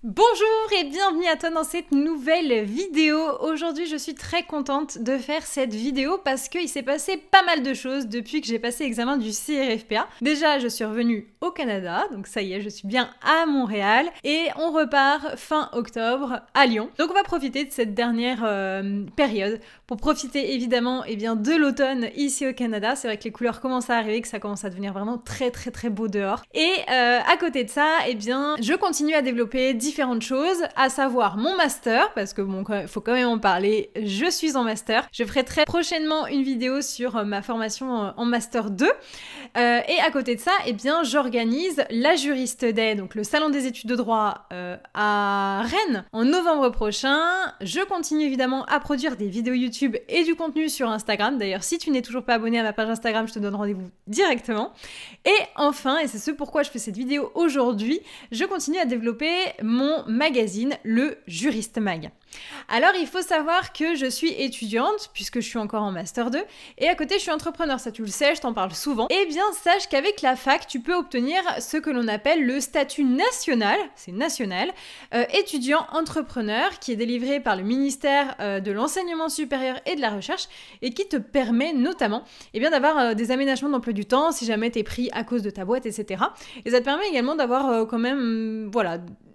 Bonjour et bienvenue à toi dans cette nouvelle vidéo. Aujourd'hui je suis très contente de faire cette vidéo parce qu'il s'est passé pas mal de choses depuis que j'ai passé l'examen du CRFPA. Déjà je suis revenue au Canada, donc ça y est je suis bien à Montréal et on repart fin octobre à Lyon. Donc on va profiter de cette dernière période pour profiter évidemment de l'automne ici au Canada. C'est vrai que les couleurs commencent à arriver, que ça commence à devenir vraiment très beau dehors. Et à côté de ça, je continue à développer différentes choses, à savoir mon master, parce que bon, il faut quand même en parler, je suis en master. Je ferai très prochainement une vidéo sur ma formation en master 2. Et à côté de ça, j'organise la Juriste Day, donc le salon des études de droit à Rennes en novembre prochain. Je continue évidemment à produire des vidéos YouTube et du contenu sur Instagram. D'ailleurs, si tu n'es toujours pas abonné à ma page Instagram, je te donne rendez-vous directement. Et enfin, et c'est ce pourquoi je fais cette vidéo aujourd'hui, je continue à développer mon magazine, le Juriste Mag. Alors, il faut savoir que je suis étudiante, puisque je suis encore en Master 2, et à côté, je suis entrepreneur, ça tu le sais, je t'en parle souvent. Eh bien, sache qu'avec la fac, tu peux obtenir ce que l'on appelle le statut national, c'est national, étudiant entrepreneur, qui est délivré par le ministère de l'Enseignement supérieur et de la Recherche, et qui te permet notamment d'avoir des aménagements d'emploi du temps, si jamais t'es pris à cause de ta boîte, etc. Et ça te permet également d'avoir quand même,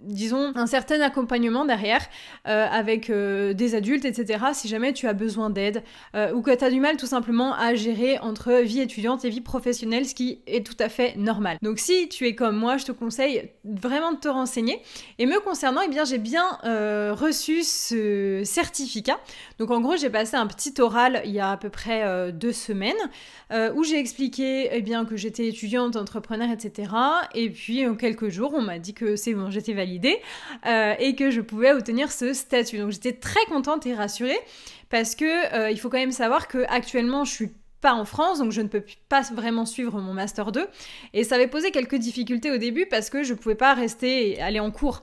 disons, un certain accompagnement derrière avec des adultes, etc. si jamais tu as besoin d'aide ou que tu as du mal tout simplement à gérer entre vie étudiante et vie professionnelle, ce qui est tout à fait normal. Donc si tu es comme moi, je te conseille vraiment de te renseigner. Et me concernant, j'ai bien reçu ce certificat. Donc en gros, j'ai passé un petit oral il y a à peu près 2 semaines où j'ai expliqué que j'étais étudiante, entrepreneur, etc. Et puis en quelques jours, on m'a dit que c'est bon, j'étais validée et que je pouvais obtenir ce statut. Donc j'étais très contente et rassurée parce que il faut quand même savoir que actuellement je suis pas en France, donc je ne peux pas vraiment suivre mon Master 2. Et ça avait posé quelques difficultés au début parce que je pouvais pas rester et aller en cours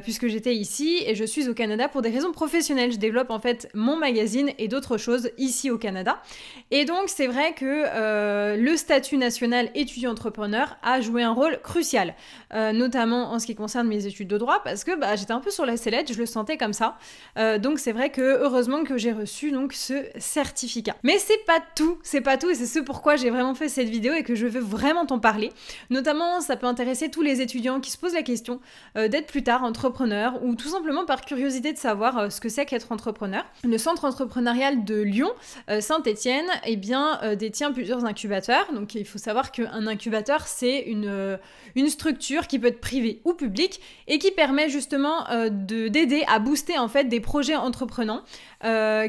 puisque j'étais ici et je suis au Canada pour des raisons professionnelles. Je développe en fait mon magazine et d'autres choses ici au Canada. Et donc c'est vrai que le statut national étudiant-entrepreneur a joué un rôle crucial, notamment en ce qui concerne mes études de droit parce que j'étais un peu sur la sellette, je le sentais comme ça. Donc c'est vrai que heureusement que j'ai reçu donc ce certificat. Mais c'est pas tout et c'est ce pourquoi j'ai vraiment fait cette vidéo et que je veux vraiment t'en parler. Notamment, ça peut intéresser tous les étudiants qui se posent la question d'être plus tard entrepreneur ou tout simplement par curiosité de savoir ce que c'est qu'être entrepreneur. Le centre entrepreneurial de Lyon, Saint-Étienne, détient plusieurs incubateurs. Donc il faut savoir qu'un incubateur, c'est une structure qui peut être privée ou publique et qui permet justement d'aider à booster en fait des projets entreprenants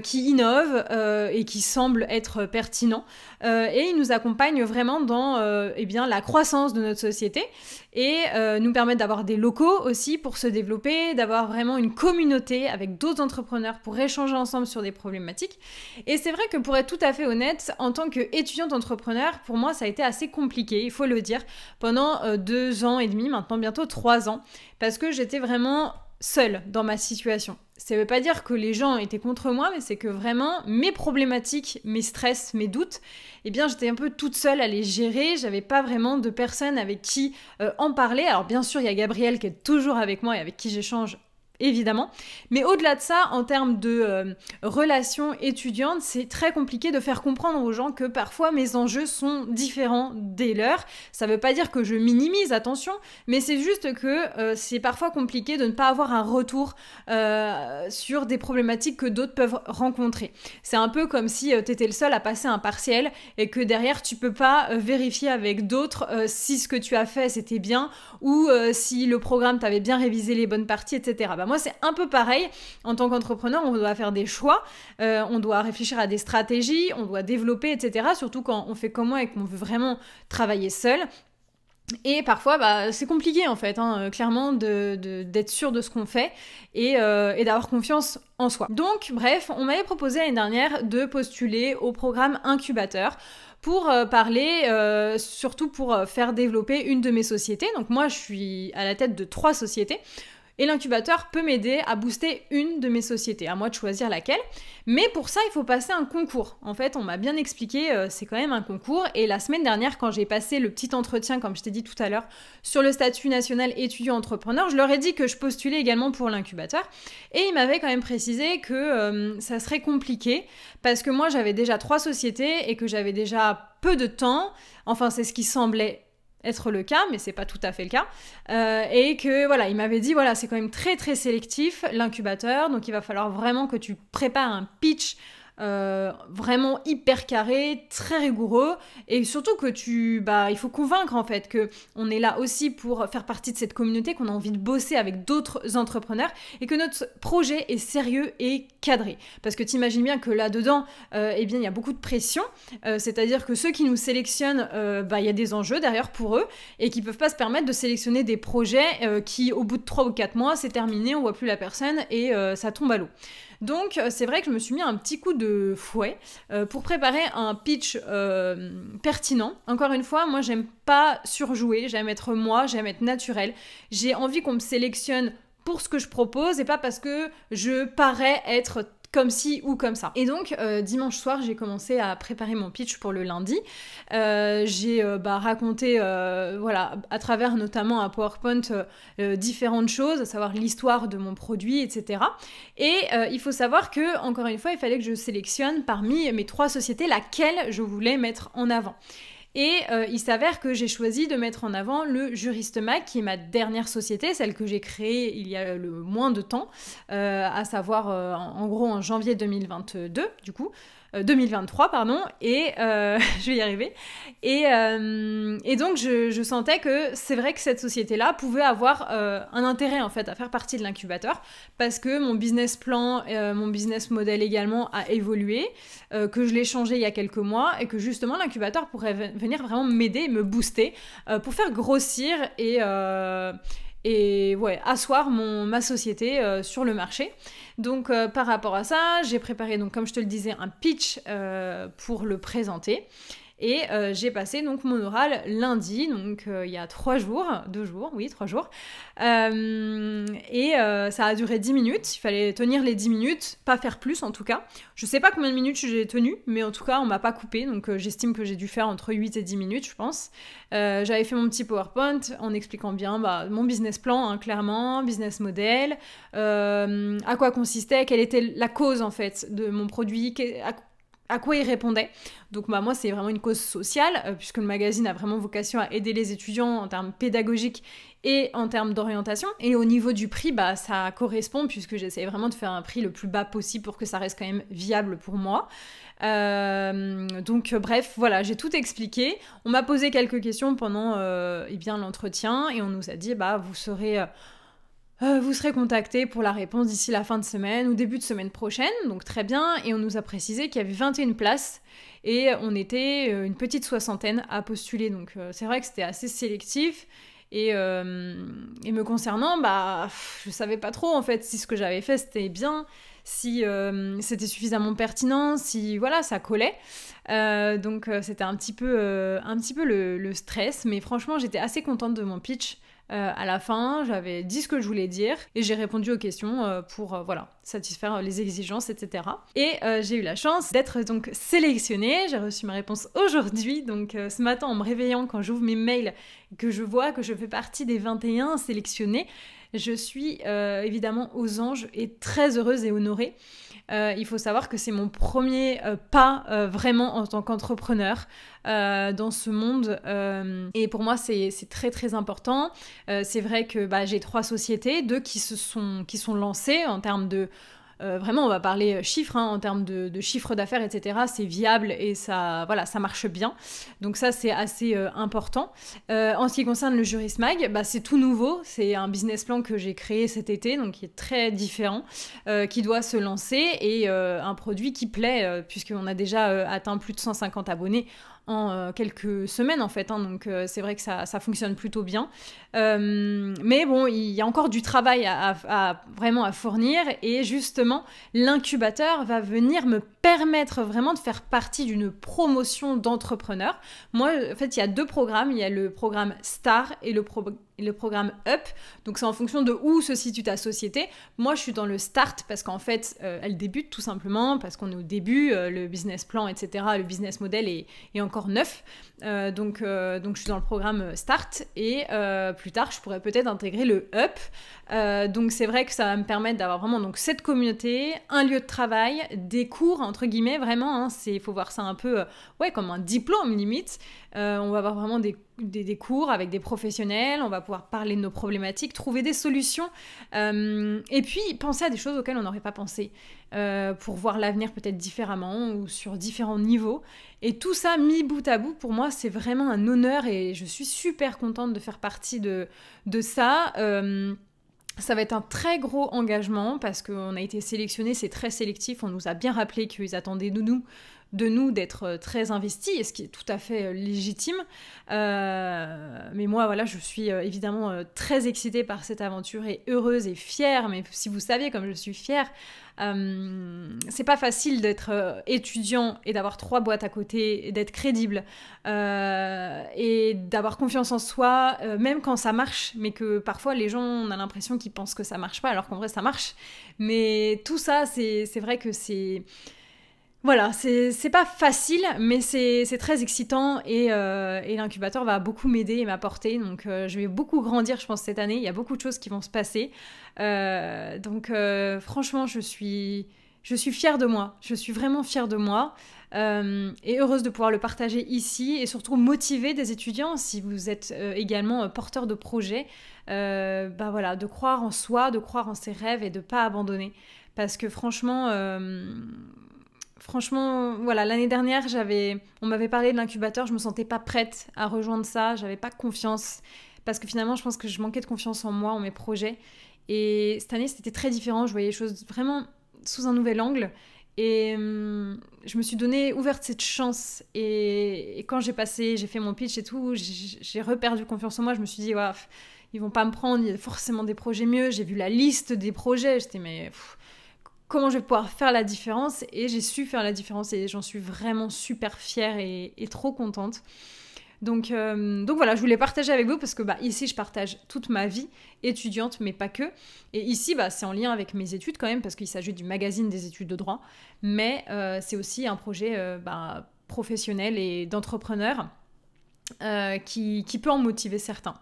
qui innovent et qui semblent être pertinents. Et ils nous accompagnent vraiment dans la croissance de notre société et nous permettent d'avoir des locaux aussi pour se développer, d'avoir vraiment une communauté avec d'autres entrepreneurs pour échanger ensemble sur des problématiques. Et c'est vrai que pour être tout à fait honnête, en tant qu'étudiante entrepreneur, pour moi ça a été assez compliqué, il faut le dire, pendant 2 ans et demi, maintenant bientôt 3 ans, parce que j'étais vraiment seule dans ma situation. Ça veut pas dire que les gens étaient contre moi, mais c'est que vraiment mes problématiques, mes stress, mes doutes, j'étais un peu toute seule à les gérer. J'avais pas vraiment de personne avec qui en parler. Alors bien sûr, il y a Gabrielle qui est toujours avec moi et avec qui j'échange évidemment. Mais au-delà de ça, en termes de relations étudiantes, c'est très compliqué de faire comprendre aux gens que parfois mes enjeux sont différents des leurs. Ça veut pas dire que je minimise, attention, mais c'est juste que c'est parfois compliqué de ne pas avoir un retour sur des problématiques que d'autres peuvent rencontrer. C'est un peu comme si t'étais le seul à passer un partiel et que derrière tu peux pas vérifier avec d'autres si ce que tu as fait c'était bien ou si le programme t'avait bien révisé les bonnes parties, etc. Moi, c'est un peu pareil. En tant qu'entrepreneur, on doit faire des choix, on doit réfléchir à des stratégies, on doit développer, etc. Surtout quand on fait comme moi et qu'on veut vraiment travailler seul. Et parfois, c'est compliqué en fait, clairement, d'être sûr de ce qu'on fait et d'avoir confiance en soi. Donc, bref, on m'avait proposé l'année dernière de postuler au programme incubateur pour parler, surtout pour faire développer une de mes sociétés. Donc moi, je suis à la tête de 3 sociétés. Et l'incubateur peut m'aider à booster une de mes sociétés, à moi de choisir laquelle. Mais pour ça, il faut passer un concours. En fait, on m'a bien expliqué, c'est quand même un concours. Et la semaine dernière, quand j'ai passé le petit entretien, comme je t'ai dit tout à l'heure, sur le statut national étudiant-entrepreneur, je leur ai dit que je postulais également pour l'incubateur. Et ils m'avaient quand même précisé que ça serait compliqué, parce que moi, j'avais déjà 3 sociétés et que j'avais déjà peu de temps. Enfin, c'est ce qui semblait être le cas, mais c'est pas tout à fait le cas, et que voilà, il m'avait dit voilà, c'est quand même très très sélectif l'incubateur, donc il va falloir vraiment que tu prépares un pitch vraiment hyper carré, très rigoureux, et surtout que il faut convaincre en fait que on est là aussi pour faire partie de cette communauté, qu'on a envie de bosser avec d'autres entrepreneurs et que notre projet est sérieux et cadré. Parce que t'imagines bien que là-dedans, eh bien il y a beaucoup de pression, c'est-à-dire que ceux qui nous sélectionnent, il y a des enjeux derrière pour eux et qui peuvent pas se permettre de sélectionner des projets qui au bout de 3 ou 4 mois, c'est terminé, on voit plus la personne et ça tombe à l'eau. Donc c'est vrai que je me suis mis un petit coup de fouet pour préparer un pitch pertinent. Encore une fois, moi j'aime pas surjouer, j'aime être moi, j'aime être naturelle. J'ai envie qu'on me sélectionne pour ce que je propose et pas parce que je parais être comme ci ou comme ça. Et donc, dimanche soir, j'ai commencé à préparer mon pitch pour le lundi. J'ai raconté, à travers notamment un PowerPoint, différentes choses, à savoir l'histoire de mon produit, etc. Et il faut savoir que, encore une fois, il fallait que je sélectionne parmi mes 3 sociétés laquelle je voulais mettre en avant. Et il s'avère que j'ai choisi de mettre en avant le Juriste Mag, qui est ma dernière société, celle que j'ai créée il y a le moins de temps, à savoir en gros en janvier 2022, du coup. 2023, pardon, et je vais y arriver. Et donc, je sentais que c'est vrai que cette société-là pouvait avoir un intérêt, en fait, à faire partie de l'incubateur, parce que mon business plan, mon business model également a évolué, que je l'ai changé il y a quelques mois, et que justement, l'incubateur pourrait venir vraiment m'aider, me booster, pour faire grossir et asseoir ma société sur le marché. Donc par rapport à ça, j'ai préparé, donc, comme je te le disais, un pitch pour le présenter. Et j'ai passé donc mon oral lundi, donc il y a 3 jours. Ça a duré 10 minutes, il fallait tenir les 10 minutes, pas faire plus en tout cas. Je sais pas combien de minutes j'ai tenu, mais en tout cas on m'a pas coupé, donc j'estime que j'ai dû faire entre 8 et 10 minutes, je pense. J'avais fait mon petit PowerPoint en expliquant bien mon business plan, hein, clairement, business model, à quoi consistait, quelle était la cause en fait de mon produit, à quoi il répondait. Donc moi c'est vraiment une cause sociale, puisque le magazine a vraiment vocation à aider les étudiants en termes pédagogiques et en termes d'orientation. Et au niveau du prix, ça correspond, puisque j'essaie vraiment de faire un prix le plus bas possible pour que ça reste quand même viable pour moi. Donc bref, voilà, j'ai tout expliqué. On m'a posé quelques questions pendant l'entretien et on nous a dit vous serez contacté pour la réponse d'ici la fin de semaine ou début de semaine prochaine, donc très bien. Et on nous a précisé qu'il y avait 21 places et on était une petite 60aine à postuler. Donc c'est vrai que c'était assez sélectif. Et me concernant, je savais pas trop en fait si ce que j'avais fait c'était bien, si c'était suffisamment pertinent, si voilà ça collait. Donc c'était un petit peu le stress, mais franchement j'étais assez contente de mon pitch. À la fin, j'avais dit ce que je voulais dire et j'ai répondu aux questions pour satisfaire les exigences, etc. Et j'ai eu la chance d'être donc sélectionnée. J'ai reçu ma réponse aujourd'hui. Donc ce matin, en me réveillant, quand j'ouvre mes mails et que je vois que je fais partie des 21 sélectionnés, je suis évidemment aux anges et très heureuse et honorée. Il faut savoir que c'est mon premier pas vraiment en tant qu'entrepreneur dans ce monde et pour moi c'est très très important. C'est vrai que j'ai 3 sociétés, 2 qui sont lancées en termes de vraiment on va parler chiffres, hein, en termes de chiffre d'affaires, etc. C'est viable et ça marche bien. Donc ça c'est assez important. En ce qui concerne le Juriste Mag, c'est tout nouveau. C'est un business plan que j'ai créé cet été, donc qui est très différent, qui doit se lancer et un produit qui plaît puisqu'on a déjà atteint plus de 150 abonnés en quelques semaines en fait, hein, donc c'est vrai que ça fonctionne plutôt bien, mais bon il y a encore du travail vraiment à fournir et justement l'incubateur va venir me permettre vraiment de faire partie d'une promotion d'entrepreneurs. Moi, en fait, il y a 2 programmes. Il y a le programme Star et le programme Up. Donc, c'est en fonction de où se situe ta société. Moi, je suis dans le Start parce qu'en fait, elle débute tout simplement parce qu'on est au début. Le business plan, etc., le business model est encore neuf. Donc, je suis dans le programme Start et plus tard, je pourrais peut-être intégrer le Up. Donc, c'est vrai que ça va me permettre d'avoir vraiment donc, cette communauté, un lieu de travail, des cours, entre guillemets, vraiment. Hein, il faut voir ça un peu comme un diplôme, limite. On va avoir vraiment des cours avec des professionnels, on va pouvoir parler de nos problématiques, trouver des solutions et puis penser à des choses auxquelles on n'aurait pas pensé pour voir l'avenir peut-être différemment ou sur différents niveaux. Et tout ça mis bout à bout, pour moi, c'est vraiment un honneur et je suis super contente de faire partie de ça. Ça va être un très gros engagement parce qu'on a été sélectionnés, c'est très sélectif, on nous a bien rappelé qu'ils attendaient de nous d'être très investis, et ce qui est tout à fait légitime. Mais moi, voilà, je suis évidemment très excitée par cette aventure et heureuse et fière, mais si vous saviez comme je suis fière, c'est pas facile d'être étudiant et d'avoir 3 boîtes à côté, et d'être crédible et d'avoir confiance en soi, même quand ça marche, mais que parfois les gens, on a l'impression qu'ils pensent que ça marche pas, alors qu'en vrai ça marche. Mais tout ça, c'est vrai que c'est... Voilà, c'est pas facile, mais c'est très excitant et l'incubateur va beaucoup m'aider et m'apporter. Donc, je vais beaucoup grandir, je pense, cette année. Il y a beaucoup de choses qui vont se passer. Donc, franchement, je suis fière de moi. Je suis vraiment fière de moi et heureuse de pouvoir le partager ici et surtout motiver des étudiants si vous êtes également porteur de projets. Voilà, de croire en soi, de croire en ses rêves et de pas abandonner. Parce que franchement, voilà, l'année dernière, on m'avait parlé de l'incubateur, je me sentais pas prête à rejoindre ça, j'avais pas confiance, parce que finalement, je pense que je manquais de confiance en moi, en mes projets. Et cette année, c'était très différent, je voyais les choses vraiment sous un nouvel angle. Et je me suis ouverte cette chance. Et quand j'ai fait mon pitch et tout, j'ai reperdu confiance en moi. Je me suis dit, ouais, ils vont pas me prendre, il y a forcément des projets mieux. J'ai vu la liste des projets, j'étais, mais... comment je vais pouvoir faire la différence? Et j'ai su faire la différence et j'en suis vraiment super fière et trop contente. Donc voilà, je voulais partager avec vous parce que ici, je partage toute ma vie étudiante, mais pas que. Et ici, c'est en lien avec mes études quand même parce qu'il s'agit du magazine des études de droit. Mais c'est aussi un projet professionnel et d'entrepreneur qui peut en motiver certains.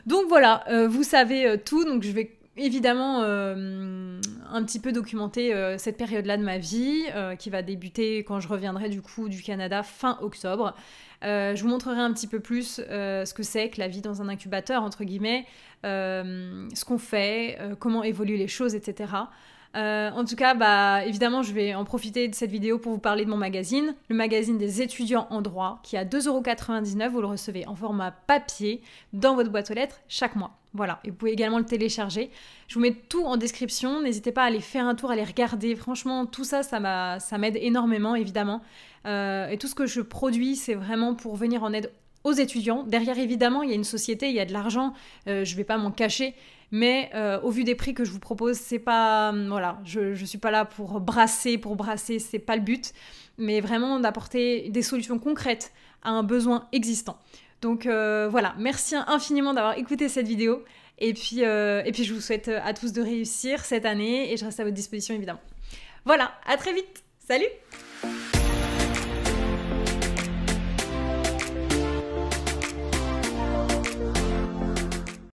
Donc voilà, vous savez tout, donc je vais... évidemment, un petit peu documenter cette période-là de ma vie qui va débuter quand je reviendrai du coup du Canada fin octobre. Je vous montrerai un petit peu plus ce que c'est que la vie dans un incubateur, entre guillemets, ce qu'on fait, comment évoluent les choses, etc. En tout cas, évidemment, je vais en profiter de cette vidéo pour vous parler de mon magazine, le magazine des étudiants en droit, qui est à 2,99 €. Vous le recevez en format papier dans votre boîte aux lettres chaque mois. Voilà, et vous pouvez également le télécharger. Je vous mets tout en description, n'hésitez pas à aller faire un tour, à aller regarder. Franchement, tout ça, ça m'aide énormément, évidemment. Et tout ce que je produis, c'est vraiment pour venir en aide aux étudiants. Derrière, évidemment, il y a une société, il y a de l'argent, je vais pas m'en cacher. Mais au vu des prix que je vous propose, c'est pas... voilà, je suis pas là pour brasser, c'est pas le but. Mais vraiment d'apporter des solutions concrètes à un besoin existant. Donc voilà, merci infiniment d'avoir écouté cette vidéo. Et puis je vous souhaite à tous de réussir cette année et je reste à votre disposition évidemment. Voilà, à très vite. Salut!